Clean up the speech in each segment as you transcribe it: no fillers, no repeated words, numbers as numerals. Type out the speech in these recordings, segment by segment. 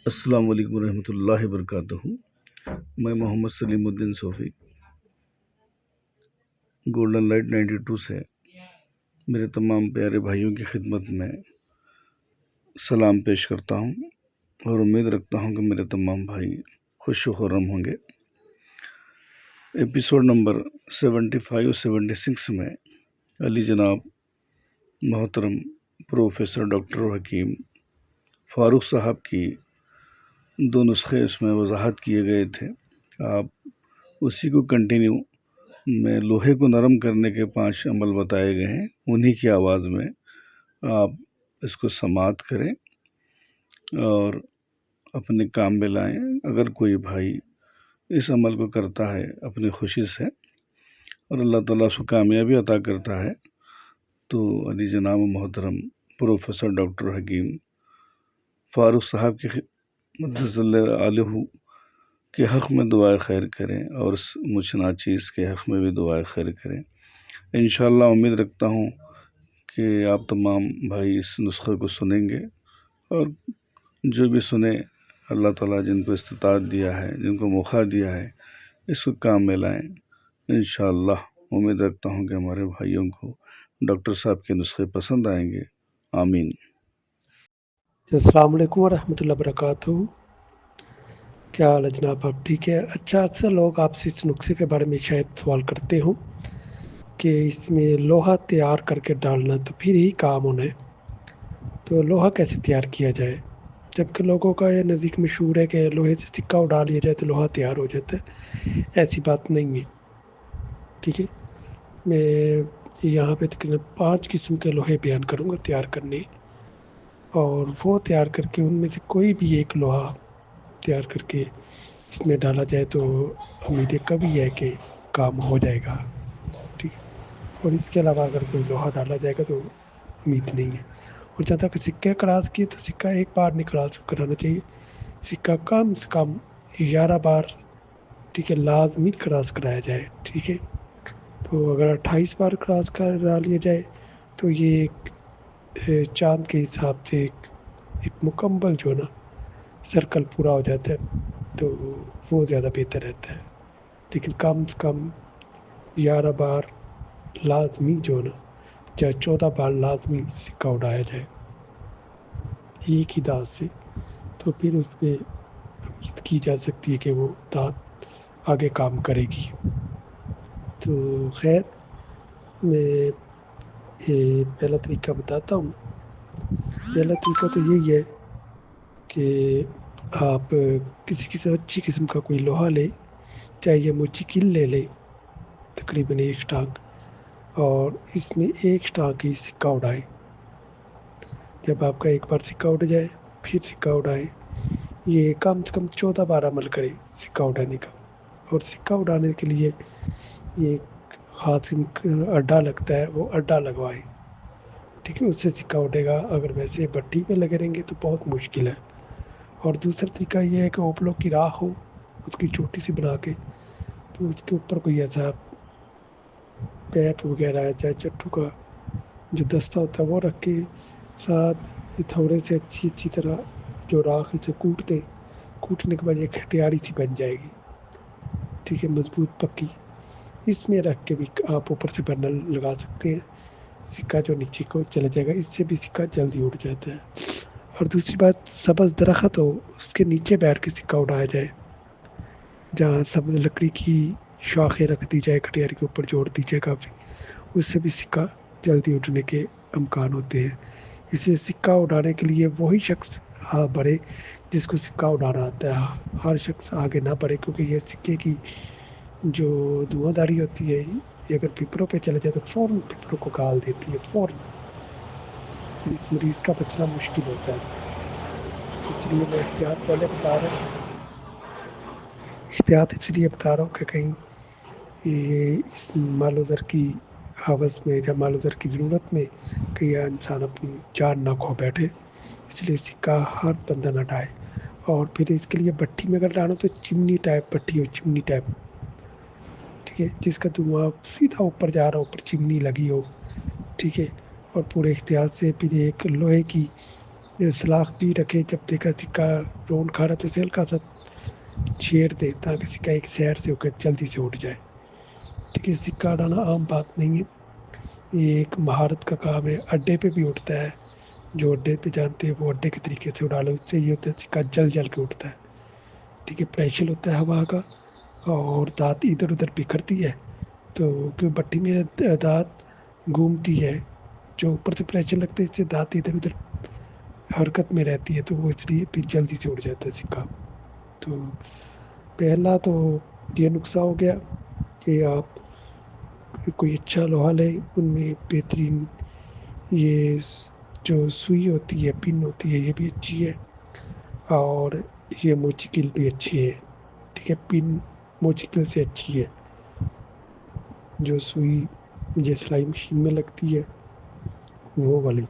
السلام علیکم ورحمۃ اللہ وبرکاتہ۔ میں محمد سلیم الدین صوفی گولڈن لائٹ 92 سے میرے تمام پیارے بھائیوں کی خدمت میں سلام پیش کرتا ہوں اور امید رکھتا ہوں کہ میرے تمام بھائی خوش و خرم ہوں گے۔ ایپیسوڈ نمبر 75-76 میں علی جناب محترم پروفیسر ڈاکٹر حکیم فاروق صاحب کی 2 نسخے اس میں وضاحت کیے گئے تھے۔ آپ اسی کو کنٹینیو میں لوہے کو نرم کرنے کے 5 عمل بتائے گئے ہیں، انہی کی آواز میں آپ اس کو سماعت کریں اور اپنے کام میں لائیں۔ اگر کوئی بھائی اس عمل کو کرتا ہے اپنی خوشی سے اور اللہ تعالیٰ اس کو کامیابی عطا کرتا ہے تو علی جناب محترم پروفیسر ڈاکٹر حکیم فاروق صاحب کی مدث اللہ علیہ کے حق میں دعائے خیر کریں اور اس مجھ چیز کے حق میں بھی دعائے خیر کریں۔ انشاءاللہ امید رکھتا ہوں کہ آپ تمام بھائی اس نسخے کو سنیں گے اور جو بھی سنیں اللہ تعالیٰ جن کو استطاعت دیا ہے، جن کو موقع دیا ہے، اس کو کام میں لائیں۔ انشاءاللہ امید رکھتا ہوں کہ ہمارے بھائیوں کو ڈاکٹر صاحب کے نسخے پسند آئیں گے۔ آمین۔ السلام علیکم ورحمۃ اللہ وبرکاتہ۔ کیا حال ہے جناب؟ آپ ٹھیک ہے؟ اچھا، اکثر لوگ آپ سے اس نسخے کے بارے میں شاید سوال کرتے ہوں کہ اس میں لوہا تیار کر کے ڈالنا تو پھر ہی کام ہونا ہے، تو لوہا کیسے تیار کیا جائے؟ جبکہ لوگوں کا یہ نزدیک مشہور ہے کہ لوہے سے سکہ اڑا لیا جائے تو لوہا تیار ہو جاتا ہے۔ ایسی بات نہیں ہے، ٹھیک ہے؟ میں یہاں پہ تقریباً 5 قسم کے لوہے بیان کروں گا تیار کرنے، اور وہ تیار کر کے ان میں سے کوئی بھی ایک لوہا تیار کر کے اس میں ڈالا جائے تو امید کبھی ہے کہ کام ہو جائے گا، ٹھیک ہے؟ اور اس کے علاوہ اگر کوئی لوہا ڈالا جائے گا تو امید نہیں ہے۔ اور جہاں تک سکہ کراس کی تو سکہ ایک بار نہیں کراس کرانا چاہیے، سکہ کم سے کم 11 بار، ٹھیک ہے، لازمی کراس کرایا جائے، ٹھیک ہے؟ تو اگر 28 بار کراس کرا لیا جائے تو یہ چاند کے حساب سے ایک مکمل جو ہے نا سرکل پورا ہو جاتا ہے، تو وہ زیادہ بہتر رہتا ہے۔ لیکن کم سے کم 11 بار لازمی جو ہے نا، یا 14 بار لازمی سکہ اڑایا جائے ایک ہی دانت سے، تو پھر اس پہ امید کی جا سکتی ہے کہ وہ دانت آگے کام کرے گی۔ تو خیر، میں پہلا طریقہ بتاتا ہوں۔ پہلا طریقہ تو یہی ہے کہ آپ کسی اچھی قسم کا کوئی لوہا لیں، چاہے یہ موچی کل لے لیں، تقریباً 1 سٹانک، اور اس میں 1 سٹانک ہی سکہ اڑائیں۔ جب آپ کا ایک بار سکہ اڑ جائے پھر سکہ اڑائیں۔ یہ کم سے کم 14 بار عمل کریں سکہ اڑانے کا۔ اور سکہ اڑانے کے لیے یہ ہاتھ سے اڈا لگتا ہے، وہ اڈا لگوائیں، ٹھیک ہے؟ اس سے سکہ اڑے گا۔ اگر ویسے بٹی پہ لگے رہیں گے تو بہت مشکل ہے۔ اور دوسرا طریقہ یہ ہے کہ اوپلوں کی راکھ ہو، اس کی چھوٹی سی بنا کے، تو اس کے اوپر کوئی ایسا پیپ وغیرہ ہے، چاہے چٹو کا جو دستہ ہوتا ہے وہ رکھ کے ساتھ تھوڑے سے اچھی طرح جو راکھ سے کوٹ دیں۔ کوٹنے کے بعد ایک ہتھیاری سی بن جائے گی، ٹھیک ہے، مضبوط پکی۔ اس میں رکھ کے بھی آپ اوپر سے برنل لگا سکتے ہیں، سکہ جو نیچے کو چلا جائے گا، اس سے بھی سکہ جلدی اڑ جاتا ہے۔ اور دوسری بات، سبز درخت ہو اس کے نیچے بیٹھ کے سکہ اڑایا جائے، جہاں سبز لکڑی کی شاخیں رکھ دی جائے، کٹیاری کے اوپر جوڑ دی جائے کافی، اس سے بھی سکہ جلدی اٹھنے کے امکان ہوتے ہیں۔ اس لیے سکہ اڑانے کے لیے وہی شخص بڑھے جس کو سکہ اڑانا آتا ہے، ہر شخص آگے نہ بڑھے، کیونکہ یہ سکے کی جو دھواں داری ہوتی ہے یہ اگر پیپروں پہ چلے جائے تو فوراً پیپروں کو گال دیتی ہے، فوراً اس مریض کا بچنا مشکل ہوتا ہے۔ اس لیے میں احتیاط پہلے بتا رہا ہوں، احتیاط اس لیے بتا رہا ہوں کہ کہیں یہ اس مال و زر کی حوث میں یا مال و زر کی ضرورت میں کہ یہ انسان اپنی جان نہ کھو بیٹھے، اس لیے سکہ ہر بندہ نہ ڈائے۔ اور پھر اس کے لیے بٹھی میں اگر ڈالو تو چمنی ٹائپ بٹھی ہو، چمنی ٹائپ، ٹھیک ہے، جس کا دھواں سیدھا اوپر جا رہا ہو، اوپر چمنی لگی ہو، ٹھیک ہے۔ اور پورے احتیاط سے پھر ایک لوہے کی सलाख भी रखें, जब देखा सिक्का रोन खा रहा तो उसे हल्का सा छेड़ दे ताकि सिक्का एक साइड से होकर जल्दी से उठ जाए। ठीक है, सिक्का उड़ाना आम बात नहीं है, ये एक महारत का काम है। अड्डे पे भी उठता है, जो अड्डे पे जानते हैं वो अड्डे के तरीके से उड़ा लो, उससे ये होता है सिक्का जल जल के उठता है। ठीक है, प्रेशर होता है हवा का और दांत इधर उधर बिखरती है, तो क्यों भट्टी में दांत घूमती है, जो ऊपर से प्रेशर लगता है इससे दांत इधर उधर हरकत में रहती है, तो वो इसलिए फिर जल्दी से उड़ जाता है सिक्का। तो पहला तो ये नुस्खा हो गया कि आप कोई अच्छा लोहा लें, उनमें बेहतरीन ये जो सुई होती है, पिन होती है, ये भी अच्छी है, और ये मोचिकिल भी अच्छी है। ठीक है, पिन मोचिकिल से अच्छी है। जो सुई ये सिलाई मशीन में लगती है वो वाली,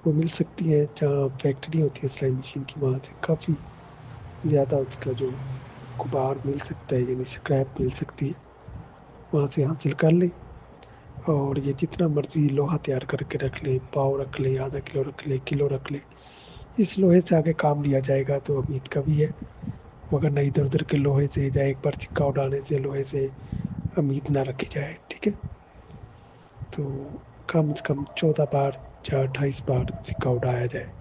वो मिल सकती है जहाँ फैक्ट्री होती है सिलाई मशीन की, वहाँ से काफ़ी ज़्यादा उसका जो गुबार मिल सकता है, यानी स्क्रैप मिल सकती है, वहाँ से हासिल कर लें। और ये जितना मर्जी लोहा तैयार करके रख लें, पाव रख लें, आधा किलो रख लें, किलो रख लें, इस लोहे से आगे काम लिया जाएगा तो उम्मीद का भी है। मगर नहीं, इधर उधर के लोहे से या एक बार सिक्का उड़ाने से लोहे से उम्मीद ना रखी जाए। ठीक है, तो कम से कम 14 बार या 28 बार सिक्का उड़ाया जाए।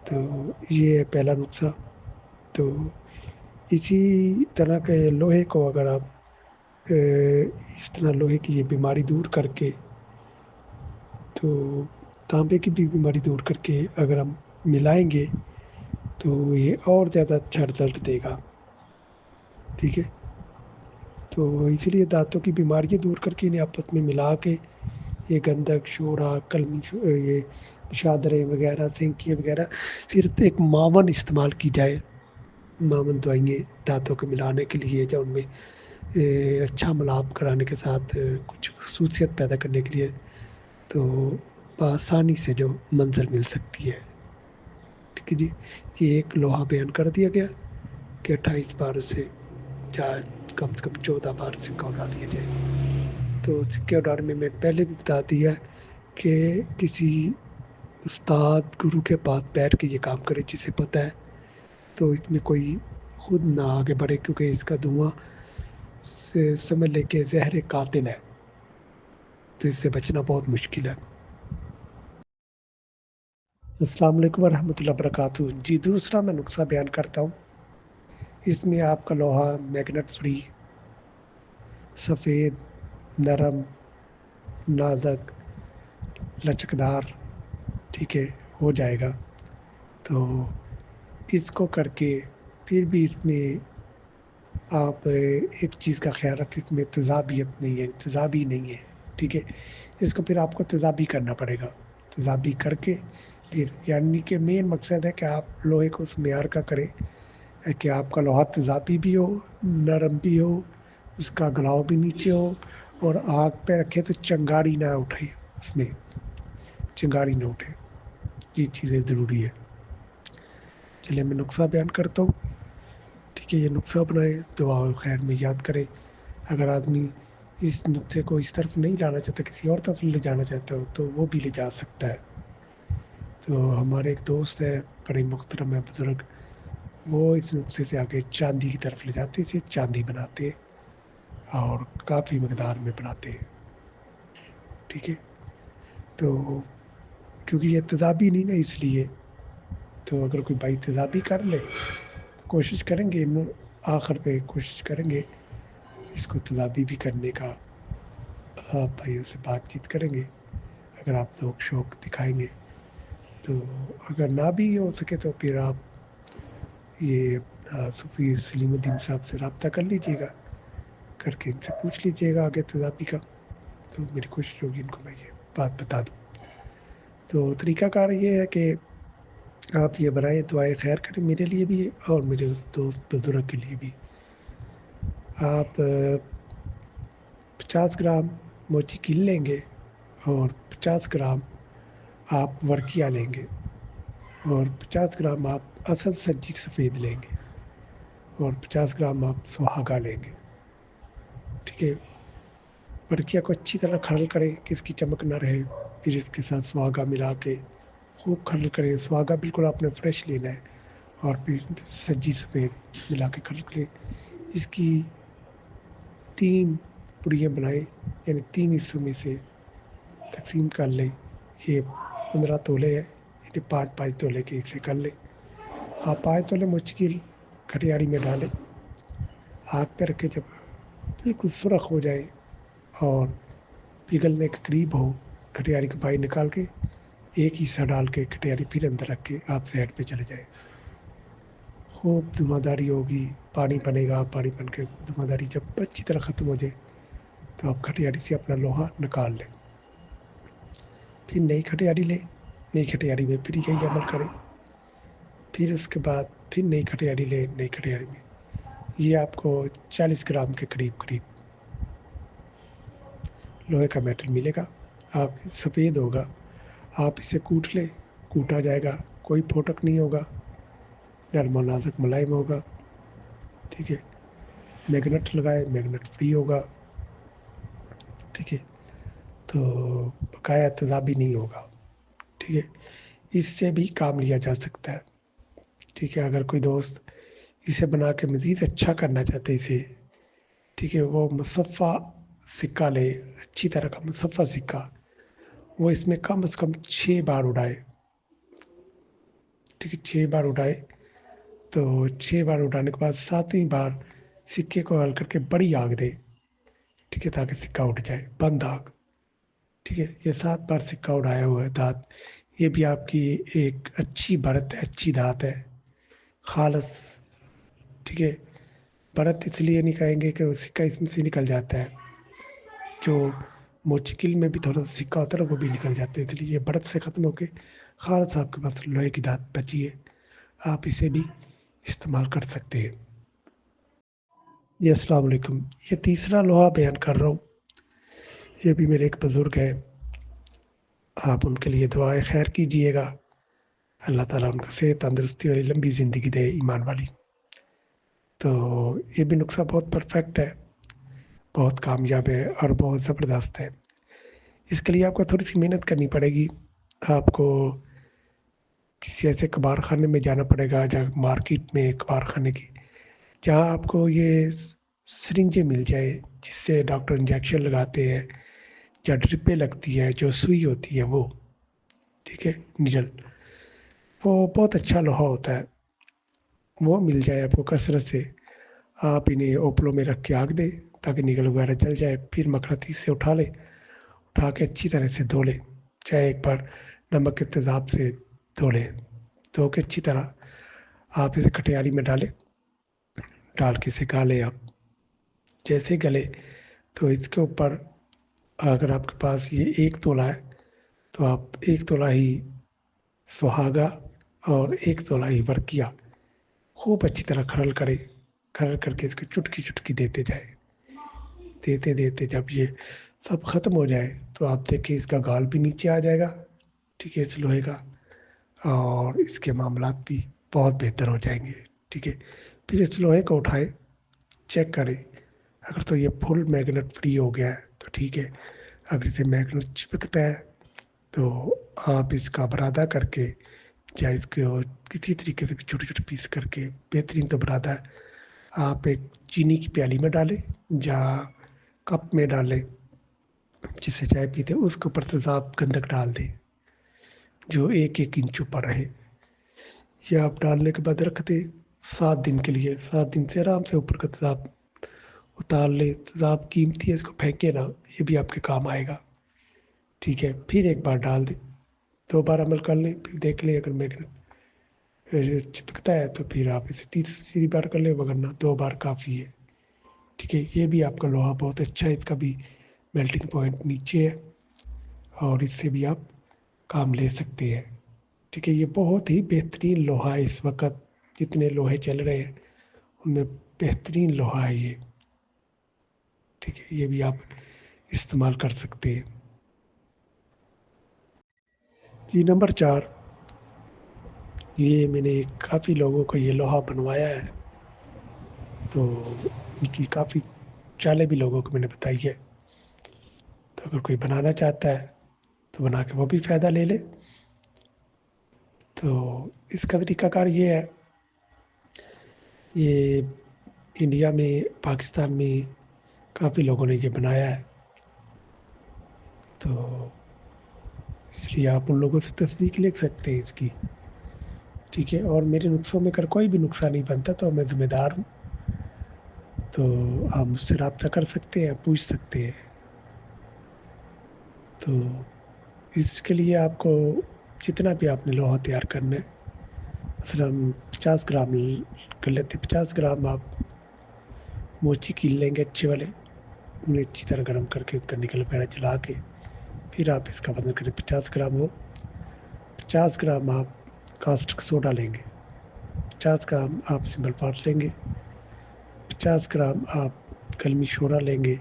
तो ये है पहला नुस्खा। तो इसी तरह के लोहे को अगर आप इस तरह लोहे की ये बीमारी दूर करके, तो तांबे की भी बीमारी दूर करके अगर हम मिलाएंगे तो ये और ज़्यादा अच्छा रिजल्ट देगा। ठीक है, तो इसीलिए दांतों की बीमारियाँ दूर करके इन्हें आपस में मिला के ये गंधक, शोरा, ये शादरें वगैरह, सेंकियाँ वगैरह, सिर्फ एक मावन इस्तेमाल की जाए। मावन दवाइयाँ दांतों को मिलाने के लिए, या उनमें अच्छा मिलाप कराने के साथ कुछ खसूसियत पैदा करने के लिए, तो आसानी से जो मंजर मिल सकती है। ठीक है जी, ये एक लोहा बयान कर दिया गया कि 28 बार से या कम से कम 14 बार सिक्का उड़ा दिया जाए। तो सिक्के उड़ाने में मैं पहले भी बता दिया कि किसी उस्ताद गुरु के पास बैठ के ये काम करे जिसे पता है, तो इसमें कोई खुद ना आगे बढ़े, क्योंकि इसका धुआं से समझ ले के जहर कातिल है, तो इससे बचना बहुत मुश्किल है। अस्सलाम वालेकुम वरहमतुल्लाहि वबरकातुहू। जी, दूसरा मैं नुस्खा बयान करता हूँ। इसमें आपका लोहा मैग्नेट फ्री, सफ़ेद, नरम, नाज़ुक, लचकदार, ठीक है, हो जाएगा। तो इसको करके फिर भी इसमें आप एक चीज़ का ख्याल रखें, इसमें तेज़ाबियत नहीं है, तेज़ाबी नहीं है। ठीक है, इसको फिर आपको तेज़ाबी करना पड़ेगा। तेज़ाबी करके फिर, यानी कि मेन मकसद है कि आप लोहे को उस मेयार का करें कि आपका लोहा तेज़ाबी भी हो, नरम भी हो, उसका गलाव भी नीचे हो, और आग पे रखे तो चंगारी ना उठे, उसमें चिंगारी ना उठे। ये चीज़ें ज़रूरी है। चलिए मैं नुस्खा बयान करता हूँ। ठीक है, ये नुस्खा बनाए, दुआ खैर में याद करें। अगर आदमी इस नुस्खे को इस तरफ नहीं लाना चाहता, किसी और तरफ ले जाना चाहता हो, तो वो भी ले जा सकता है। तो हमारे एक दोस्त है, बड़े मुहतरम है, बुज़ुर्ग, वो इस नुस्खे से आगे चांदी की तरफ ले जाते, इसे चांदी बनाते और काफ़ी मकदार में बनाते हैं। ठीक है, तो क्योंकि ये तेज़ाबी नहीं ना, इसलिए तो अगर कोई भाई तेज़ाबी कर ले तो कोशिश करेंगे, इन आखिर पे कोशिश करेंगे इसको तेज़ाबी भी करने का। आप भाइयों से बातचीत करेंगे, अगर आप ज़ौक़ शौक़ दिखाएंगे तो। अगर ना भी हो सके तो फिर आप ये सूफ़ी सलीमुद्दीन साहब से रब्ता कर लीजिएगा, करके इनसे पूछ लीजिएगा आगे तेज़ाबी का। तो मेरी कोशिश होगी इनको मैं ये बात बता दूँ। तो तरीक़ाकार ये है कि आप ये बनाएँ, दुआए खैर करें मेरे लिए भी और मेरे उस दोस्त बुज़ुर्ग के लिए भी। आप 50 ग्राम मोचिकिल लेंगे और 50 ग्राम आप वर्किया लेंगे और 50 ग्राम आप असल सज्जी सफ़ेद लेंगे और 50 ग्राम आप सुहागा लेंगे। ठीक है, वर्किया को अच्छी तरह खरल करें कि इसकी चमक ना रहे, फिर इसके साथ सुहागा मिला के खूब खरल करें। सुहागा बिल्कुल आपने फ्रेश लेना है और फिर सज्जी सफ़ेद मिला के खरल करें। इसकी 3 पुड़ियाँ बनाएँ, यानी 3 हिस्सों में से तक़सीम कर लें। ये 15 तोले है, इन्हें 5-5 तोले के हिस्से कर लें। आप 5 तोले मुश्किल खटियारी में डालें। आग पे रखें, जब बिल्कुल सुरख हो जाए और पिघलने के करीब हो, खटियारी को बाहर निकाल के एक हिस्सा डाल के खटियारी फिर अंदर रख के आप साइड पे चले जाएँ। खूब धुआंधारी होगी, पानी बनेगा, पानी बन के धुआंधारी जब अच्छी तरह ख़त्म हो जाए तो आप खटियारी से अपना लोहा निकाल लें। फिर नई खटियारी लें, नई खटियारी में फिर यही अमल करें। फिर उसके बाद फिर नई खटियारी लें, नई खटियारी में ये आपको 40 ग्राम के करीब लोहे का मेटल मिलेगा। आप सफ़ेद होगा, आप इसे कूट लें, कूटा जाएगा, कोई फोटक नहीं होगा, नरम और नाज़ुक मुलायम होगा। ठीक है, मैग्नेट लगाएं, मैग्नेट फ्री होगा। ठीक है, तो बकाया तेज़ाबी नहीं होगा। ठीक है, इससे भी काम लिया जा सकता है। ठीक है, अगर कोई दोस्त इसे बना के मज़ीद अच्छा करना चाहते हैं इसे, ठीक है, वो मुसफ़्फ़ा सिक्का ले, अच्छी तरह का मुसफ़्फ़ा सिक्का, वो इसमें कम से कम 6 बार उड़ाए। ठीक है, 6 बार उड़ाए, तो 6 बार उड़ाने के बाद 7वीं बार सिक्के को हल करके बड़ी आग दे। ठीक है, ताकि सिक्का उठ जाए, बंद आग। ठीक है, ये 7 बार सिक्का उड़ाया हुआ है दाँत, ये भी आपकी एक अच्छी बरत है, अच्छी दाँत है, खालस। ठीक है, बरत इसलिए नहीं कहेंगे कि वो सिक्का इसमें से निकल जाता है, जो मुश्किल में भी थोड़ा सा सिक्का होता है ना, वो भी निकल जाता है, इसलिए ये बरत से ख़त्म होके खालस आपके पास लोहे की दाँत बची है। आप इसे भी इस्तेमाल कर सकते हैं। जी अस्सलाम वालेकुम। ये तीसरा लोहा बयान कर रहा हूँ, ये भी मेरे एक बुज़ुर्ग हैं, आप उनके लिए दुआए खैर कीजिएगा। अल्लाह ताला उनको सेहत, तंदुरुस्ती वाली लंबी ज़िंदगी दे, ईमान वाली। तो ये भी नुस्ख़ा बहुत परफेक्ट है, बहुत कामयाब है और बहुत ज़बरदस्त है। इसके लिए आपको थोड़ी-सी मेहनत करनी पड़ेगी। आपको किसी ऐसे कबार खाने में जाना पड़ेगा, जहाँ मार्केट में कबार खाने की, जहाँ आपको ये सिरिंजें मिल जाए, जिससे डॉक्टर इंजेक्शन लगाते हैं या ड्रिपें लगती है, जो सुई होती है वो। ठीक है, निडल, वो बहुत अच्छा लोहा होता है, वो मिल जाए आपको कसरत से। आप इन्हें ओपलों में रख के आग दें, ताकि निगल वगैरह जल जाए। फिर मकनातीस से उठा लें, उठा के अच्छी तरह से धो लें, चाहे एक बार नमक के तेज़ाब से धो लें। धो के अच्छी तरह आप इसे खटियारी में डालें, डाल के इसे गालें आप। जैसे गले, तो इसके ऊपर अगर आपके पास ये 1 तोला है, तो आप 1 तोला ही सुहागा और 1 तोला ही वर्किया खूब अच्छी तरह खरल करें। खरल करके इसको चुटकी-चुटकी देते जाएँ। देते-देते जब ये सब ख़त्म हो जाए, तो आप देखिए इसका गाल भी नीचे आ जाएगा। ठीक है, इस लोहे का, और इसके मामलात भी बहुत बेहतर हो जाएँगे। ठीक है, फिर इस लोहे को उठाएँ, चेक करें, अगर तो ये फुल मैग्नेट फ्री हो गया है तो ठीक है। अगर इसे मैग्नेट चिपकता है, तो आप इसका बरादा करके, या इसको किसी तरीके से भी छोटे-छोटे पीस करके, बेहतरीन तो बरादा है, आप एक चीनी की प्याली में डालें या कप में डालें, जिससे चाय पीते हैं, उसके ऊपर तेज़ाब गंधक डाल दें, जो 1-1 इंच ऊपर रहे। ये आप डालने के बाद रख दें 7 दिन के लिए। 7 दिन से आराम से ऊपर का तेज़ाब उतार लें। तेज़ाब कीमती है, इसको फेंके ना, ये भी आपके काम आएगा। ठीक है, फिर एक बार डाल दें, 2 बार अमल कर लें, फिर देख लें अगर मैग्नेट चिपकता है तो फिर आप इसे तीसरी बार कर लें, वरना 2 बार काफ़ी है। ठीक है, ये भी आपका लोहा बहुत अच्छा है, इसका भी मेल्टिंग पॉइंट नीचे है, और इससे भी आप काम ले सकते हैं। ठीक है, ये बहुत ही बेहतरीन लोहा है इस वक़्त, जितने लोहे चल रहे हैं उनमें बेहतरीन लोहा है ये। ठीक है, ये भी आप इस्तेमाल कर सकते हैं। जी नंबर 4, ये मैंने काफ़ी लोगों को ये लोहा बनवाया है, तो इनकी काफ़ी चालें भी लोगों को मैंने बताई है। तो अगर कोई बनाना चाहता है, तो बना के वो भी फ़ायदा ले ले। तो इसका तरीक़ाकार ये है, ये इंडिया में, पाकिस्तान में काफ़ी लोगों ने ये बनाया है, तो इसलिए आप उन लोगों से तस्दीक ले सकते हैं इसकी, ठीक है। और मेरे नुस्ख़ों में अगर कोई भी नुस्ख़ा नहीं बनता तो मैं ज़िम्मेदार हूँ, तो आप मुझसे रब्ता कर सकते हैं, पूछ सकते हैं। तो इसके लिए आपको जितना भी आपने लोहा तैयार करना है, मसलन 50 ग्राम कर लेते, 50 ग्राम आप मोची कील लेंगे अच्छे वाले, उन्हें अच्छी तरह गर्म करके उसका निकल वगैरह जला के फिर आप इसका वज़न करें 50 ग्राम हो। 50 ग्राम आप कास्टिक सोडा लेंगे, 50 ग्राम आप सिंपल पाट लेंगे, 50 ग्राम आप कलमी शोरा लेंगे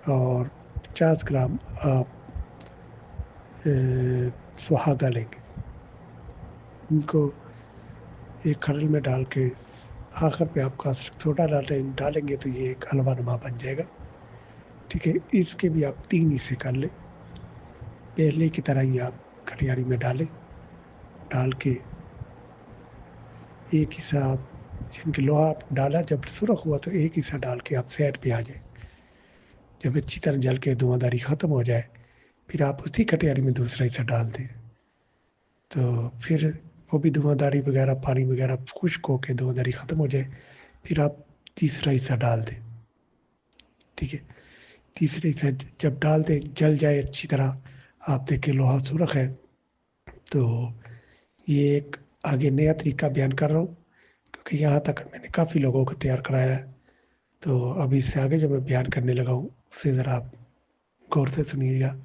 और 50 ग्राम आप सुहागा लेंगे। इनको एक खरल में डाल के आखिर पे आप कास्टिक सोडा डालेंगे तो ये एक हलवा नुमा बन जाएगा, ठीक है। इसके भी आप 3 हिस्से कर लें, पहले की तरह ही आप खटियारी में डालें, डाल के एक हिस्सा आप जिनके लोहा डाला जब सुरख हुआ तो एक हिस्सा डाल के आप साइड पे आ जाए। जब अच्छी तरह जल के धुआंधारी ख़त्म हो जाए फिर आप उसी खटियारी में दूसरा हिस्सा डाल दें, तो फिर वो भी धुआंधारी वगैरह पानी वगैरह खुश्क होके धुआंधारी ख़त्म हो जाए, फिर आप तीसरा हिस्सा डाल दें, ठीक है। तीसरे हिस्सा जब डाल दें जल जाए अच्छी तरह, आप देखें लोहा सुरख है, तो ये एक आगे नया तरीका बयान कर रहा हूँ क्योंकि यहाँ तक मैंने काफ़ी लोगों को तैयार कराया है, तो अभी इससे आगे जो मैं बयान करने लगा हूँ उससे ज़रा आप गौर से सुनिएगा।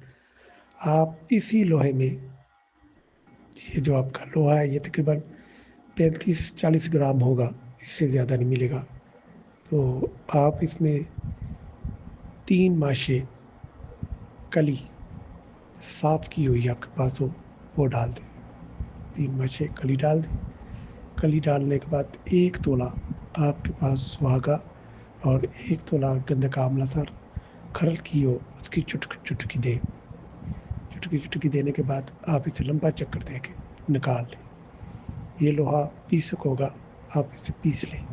आप इसी लोहे में, ये जो आपका लोहा है ये तकरीबन 35-40 ग्राम होगा, इससे ज़्यादा नहीं मिलेगा, तो आप इसमें 3 माशे कली साफ़ की हुई आपके पास हो वो डाल दें, 3 माशे कली डाल दें। कली डालने के बाद 1 तोला आपके पास सुहागा और 1 तोला गंधक आंवला सर खरल की हो उसकी चुटकी दें। चुटकी देने के बाद आप इसे लंबा चक्कर दे के निकाल लें। ये लोहा पीसक होगा, आप इसे पीस लें,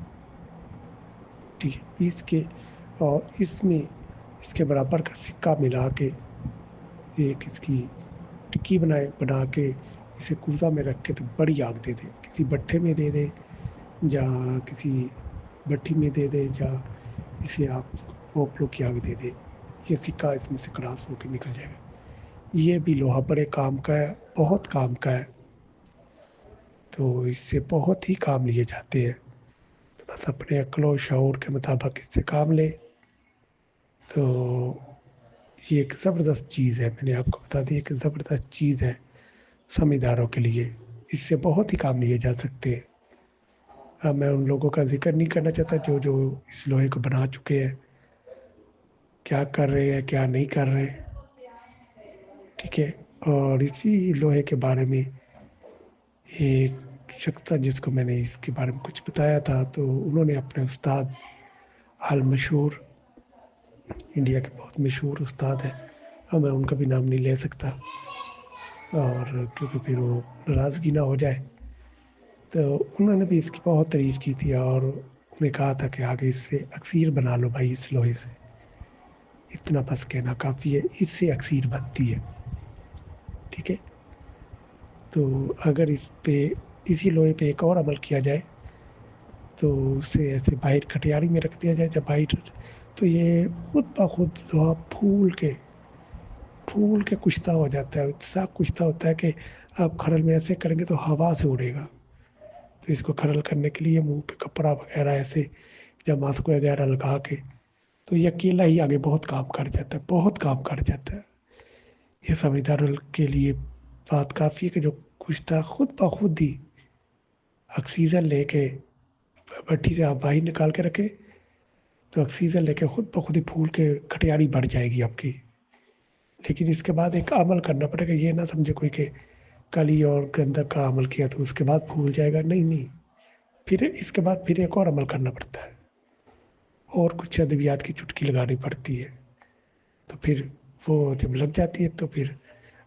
ठीक है। पीस के और इसमें इसके बराबर का सिक्का मिला के एक इसकी टिक्की बना के इसे कूज़ा में रख के तो बड़ी आग दे दें, किसी भट्ठे में दे दें या किसी भट्टी में दे दें या इसे आप पोपलों की आग दे दें, ये सिक्का इसमें से क्रॉस होकर निकल जाएगा। ये भी लोहा बड़े काम का है, बहुत काम का है, तो इससे बहुत ही काम लिए जाते हैं, तो बस अपने अक्ल और शऊर के मुताबिक इससे काम लें। तो ये एक ज़बरदस्त चीज़ है, मैंने आपको बता दी, एक ज़बरदस्त चीज़ है समझदारों के लिए, इससे बहुत ही काम लिए जा सकते हैं। अब मैं उन लोगों का ज़िक्र नहीं करना चाहता जो इस लोहे को बना चुके हैं, क्या कर रहे हैं, क्या नहीं कर रहे, ठीक है। और इसी लोहे के बारे में एक शख्स था जिसको मैंने इसके बारे में कुछ बताया था, तो उन्होंने अपने उस्ताद आल मशहूर, इंडिया के बहुत मशहूर उस्ताद हैं, अब मैं उनका भी नाम नहीं ले सकता और क्योंकि फिर वो नाराज़गी ना हो जाए, तो उन्होंने भी इसकी बहुत तारीफ़ की थी और उन्हें कहा था कि आगे इससे अक्सीर बना लो भाई, इस लोहे से इतना बस कहना काफ़ी है, इससे अक्सीर बनती है, ठीक है। तो अगर इसी लोहे पे एक और अमल किया जाए तो उसे ऐसे बाहर खटियारी में रख दिया जाए, जब बाहर तो ये खुद ब खुद लोहा फूल के कुश्ता हो जाता है, इतना कुश्ता होता है कि आप खरल में ऐसे करेंगे तो हवा से उड़ेगा। तो इसको खरल करने के लिए मुंह पे कपड़ा वगैरह ऐसे या मास्क वगैरह लगा के, तो ये अकेला ही आगे बहुत काम कर जाता है, बहुत काम कर जाता है। ये समझदारों के लिए बात काफ़ी है कि जो कुश्ता खुद ब खुद ही ऑक्सीजन लेके भट्टी से आप बाहर निकाल के रखें, तो ऑक्सीजन लेके खुद ब खुद ही फूल के खटियारी बढ़ जाएगी आपकी। लेकिन इसके बाद एक अमल करना पड़ेगा, ये ना समझे कोई कि कली और गंधक का अमल किया तो उसके बाद फूल जाएगा, नहीं नहीं, फिर इसके बाद फिर एक और अमल करना पड़ता है और कुछ अद्वियात की चुटकी लगानी पड़ती है, तो फिर वो जब लग जाती है तो फिर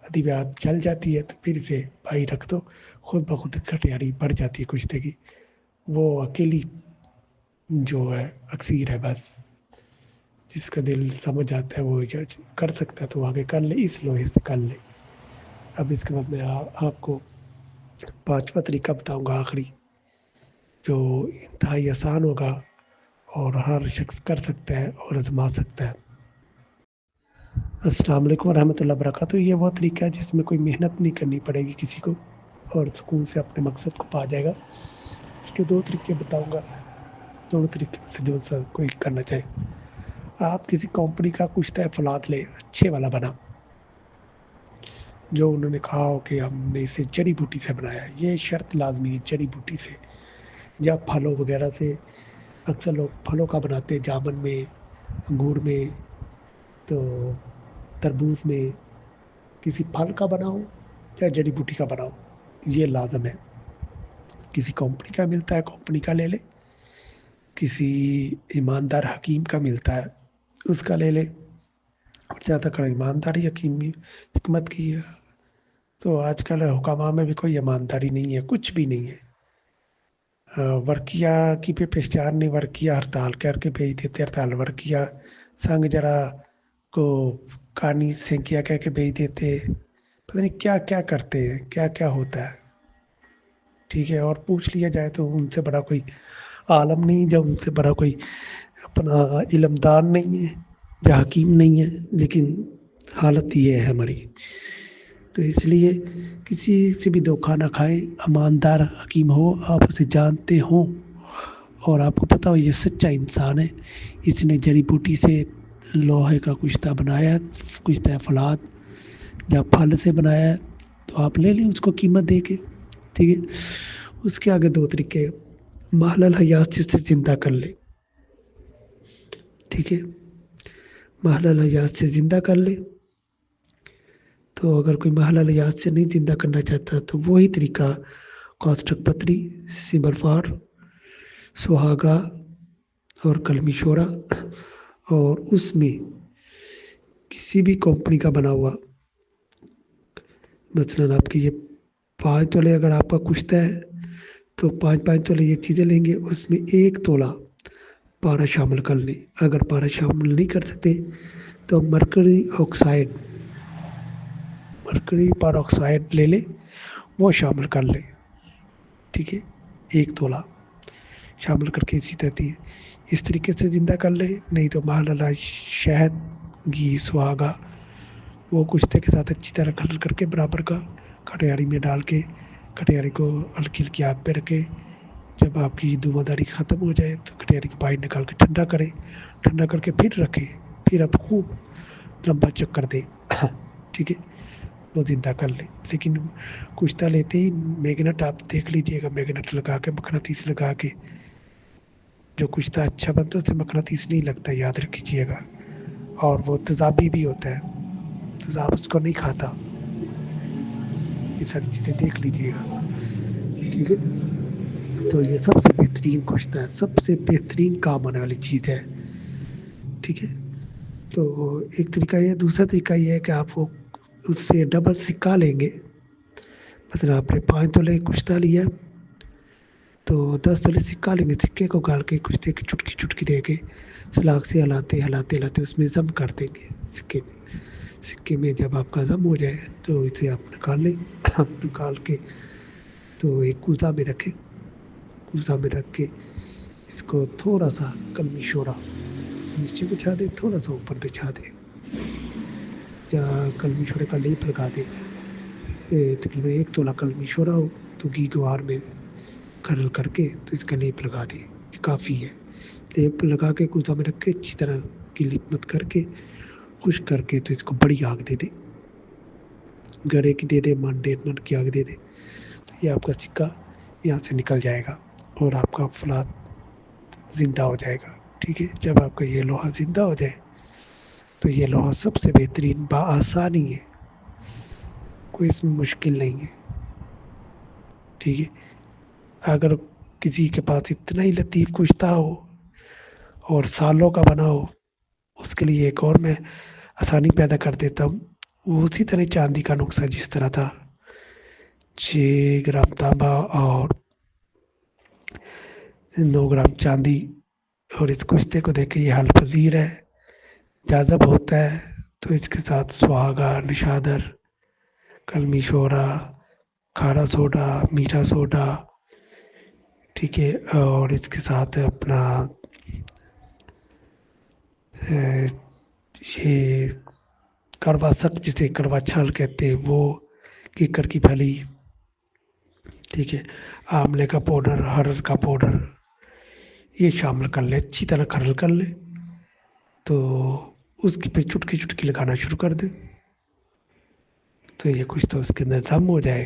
ادویات چل جاتی ہے تو پھر اسے بھائی رکھ دو، خود بخود کھٹیاری بڑھ جاتی ہے کشتے کی. وہ اکیلی جو ہے اکثیر ہے، بس جس کا دل سمجھ آتا ہے وہ کر سکتا ہے تو آگے کر لے، اس لوہے سے کر لے. اب اس کے بعد میں آپ کو 5واں طریقہ بتاؤں گا آخری، جو انتہائی آسان ہوگا اور ہر شخص کر سکتا ہے اور آزما سکتا ہے. السلام علیکم ورحمۃ اللہ وبرکاتہ. یہ وہ طریقہ ہے جس میں کوئی محنت نہیں کرنی پڑے گی کسی کو، اور سکون سے اپنے مقصد کو پا جائے گا. اس کے 2 طریقے بتاؤں گا، دونوں طریقے میں سے جو سا کوئی کرنا چاہے. آپ کسی کمپنی کا کچھ فلاد لے، اچھے والا بنا، جو انہوں نے کہا ہو کہ ہم نے اسے جڑی بوٹی سے بنایا. یہ شرط لازمی ہے جڑی بوٹی سے. جب پھلوں وغیرہ سے اکثر لوگ پھلوں کا بناتے ہیں، جامن میں، انگور میں، تو تربوز میں. کسی پھل کا بناؤ یا جڑی بوٹی کا بناؤ، یہ لازم ہے. کسی کمپنی کا ملتا ہے، کمپنی کا لے لے. کسی ایماندار حکیم کا ملتا ہے، اس کا لے لے. اور زیادہ کر ایمانداری حکمت کی ہے تو آج کل حکامہ میں بھی کوئی ایمانداری نہیں ہے، کچھ بھی نہیں ہے. ورکیہ کی بھی پہچان نہیں، ورکیہ ہڑتال کر کے بھیج دیتے، ہڑتال ورکیہ سنگ جرا کو کہانی سینکیا کہہ کے بھیج دیتے. پتہ نہیں کیا کیا کرتے ہیں، کیا کیا ہوتا ہے. ٹھیک ہے، اور پوچھ لیا جائے تو ان سے بڑا کوئی عالم نہیں، جب ان سے بڑا کوئی اپنا علمدان نہیں ہے یا حکیم نہیں ہے. لیکن حالت یہ ہے ہماری. تو اس لیے کسی سے بھی دھوکہ نہ کھائیں. ایماندار حکیم ہو، آپ اسے جانتے ہوں اور آپ کو پتہ ہو یہ سچا انسان ہے، اس نے جڑی بوٹی سے لوہے کا کشتہ بنایا، کشتہ فلاد یا پھل سے بنایا، تو آپ لے لیں اس کو قیمت دے کے. ٹھیک ہے. اس کے آگے 2 طریقے، محل الحیات سے اسے زندہ کر لے. ٹھیک ہے، محل الحیات سے زندہ کر لے. تو اگر کوئی محل الحیات سے نہیں زندہ کرنا چاہتا تو وہی طریقہ کاسٹک پتری، سیمل فار، سہاگا اور کلمی شورا، اور اس میں کسی بھی کمپنی کا بنا ہوا، مثلاً آپ کی یہ 5 تولے اگر آپ کا کشتہ ہے تو 5 تولے یہ چیزیں لیں گے. اس میں 1 تولہ پارا شامل کر لیں. اگر پارا شامل نہیں کر سکتے تو مرکری پر آکسائڈ لے لیں، وہ شامل کر لیں. ٹھیک ہے، 1 تولہ شامل کر کے اسی اس طریقے سے زندہ کر لیں. نہیں تو محل شہد، گھی، سہاگا وہ کشتے کے ساتھ اچھی طرح گھل کر کے برابر کا کٹیاری میں ڈال کے، کٹیاری کو ہلکی ہلکی آگ پہ رکھے. جب آپ کی دھواں داری ختم ہو جائے تو کٹیاری کی باہر نکال کے ٹھنڈا کریں. ٹھنڈا کر کے پھر رکھیں. پھر آپ خوب لمبا چکر دیں. ٹھیک ہے، وہ زندہ کر لیں. لیکن کشتہ لیتے ہی میگنٹ آپ دیکھ لیجئے گا، میگنٹ لگا کے، مقناطیس لگا کے. جو کشتہ اچھا بنتا ہے اسے مقناطیس نہیں لگتا، یاد رکھیے گا. اور وہ تیزابی بھی ہوتا ہے، تیزاب اس کو نہیں کھاتا. یہ ساری چیزیں دیکھ لیجئے گا. ٹھیک ہے، تو یہ سب سے بہترین کشتہ ہے، سب سے بہترین کام آنے والی چیز ہے. ٹھیک ہے، تو ایک طریقہ یہ. دوسرا طریقہ یہ ہے کہ آپ وہ اس سے ڈبل سکہ لیں گے. مثلا آپ نے 5 تولے کشتہ لیا تو 10 تولے سکہ لیں گے. سکے کو گال کے کشتے کی چٹکی چٹکی دے کے سلاخ سے ہلاتے ہلاتے ہلاتے اس میں ضم کر دیں گے. سکے میں جب آپ کا ضم ہو جائے تو اسے آپ نکال لیں. نکال کے تو ایک کوزہ میں رکھیں. کوزہ میں رکھ کے اس کو تھوڑا سا کلمی شورا نیچے بچھا دے، تھوڑا سا اوپر بچھا دے، جہاں کلمی شورے کا لیپ لگا دے. تقریباً 1 تولہ کلمی شورا ہو تو گھی گوار میں کرل کر کے تو اس کا لیپ لگا دے، کافی ہے. لیپ لگا کے کوزہ میں رکھ کے اچھی طرح کی لیپ مت کر کے خشک کر کے تو اس کو بڑی آگ دے دے. گڑے کی دے دے، 1.5 من کی آگ دے دے. تو یہ آپ کا سکہ یہاں سے نکل جائے گا اور آپ کا فلاد زندہ ہو جائے گا. ٹھیک ہے، جب آپ کا یہ لوہا زندہ ہو جائے تو یہ لوہا سب سے بہترین بآسانی ہے، کوئی اس میں مشکل نہیں ہے. ٹھیک ہے، اگر کسی کے پاس اتنا ہی لطیف کشتہ ہو اور سالوں کا بنا ہو، اس کے لیے ایک اور میں آسانی پیدا کر دیتا ہوں. वो उसी तरह चांदी का नुस्खा जिस तरह था, 6 ग्राम तांबा और 9 ग्राम चांदी, और इस कुश्ते को देख के ये हाल पजीर है, जाज़ब होता है। तो इसके साथ सुहागा, निशादर, कलमी शोरा, खारा सोडा, मीठा सोडा, ठीक है, और इसके साथ अपना ये कड़वा सक जिसे कड़वा छाल कहते हैं वो, कीकर की फली, ठीक है, आंवले का पाउडर, हरड़ का पाउडर, ये शामिल कर ले, अच्छी तरह खरल कर ले। तो उसकी पे चुटकी चुटकी लगाना शुरू कर दे, तो ये कुछ तो उसके अंदर दम हो जाए।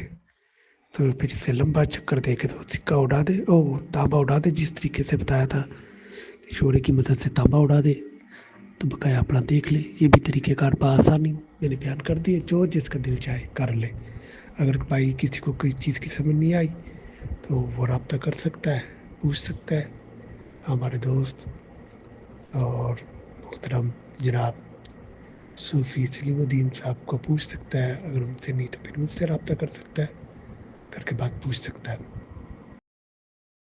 तो फिर इसे लंबा चक्कर दे के तो सिक्का उड़ा दे, ओ तांबा उड़ा दे, जिस तरीके से बताया था कि शोरे की मदद से तांबा उड़ा दे। तो बकाया अपना देख ले, ये भी तरीक़ेकार बआसानी मैंने बयान कर दिए, जो जिसका दिल चाहे कर ले। अगर भाई किसी को कोई चीज़ की समझ नहीं आई तो वो रब्ता कर सकता है, पूछ सकता है हमारे दोस्त और मुहतरम जनाब सूफ़ी सलीमुद्दीन साहब को पूछ सकता है। अगर उनसे नहीं तो फिर मुझसे रब्ता कर सकता है, करके बात पूछ सकता है।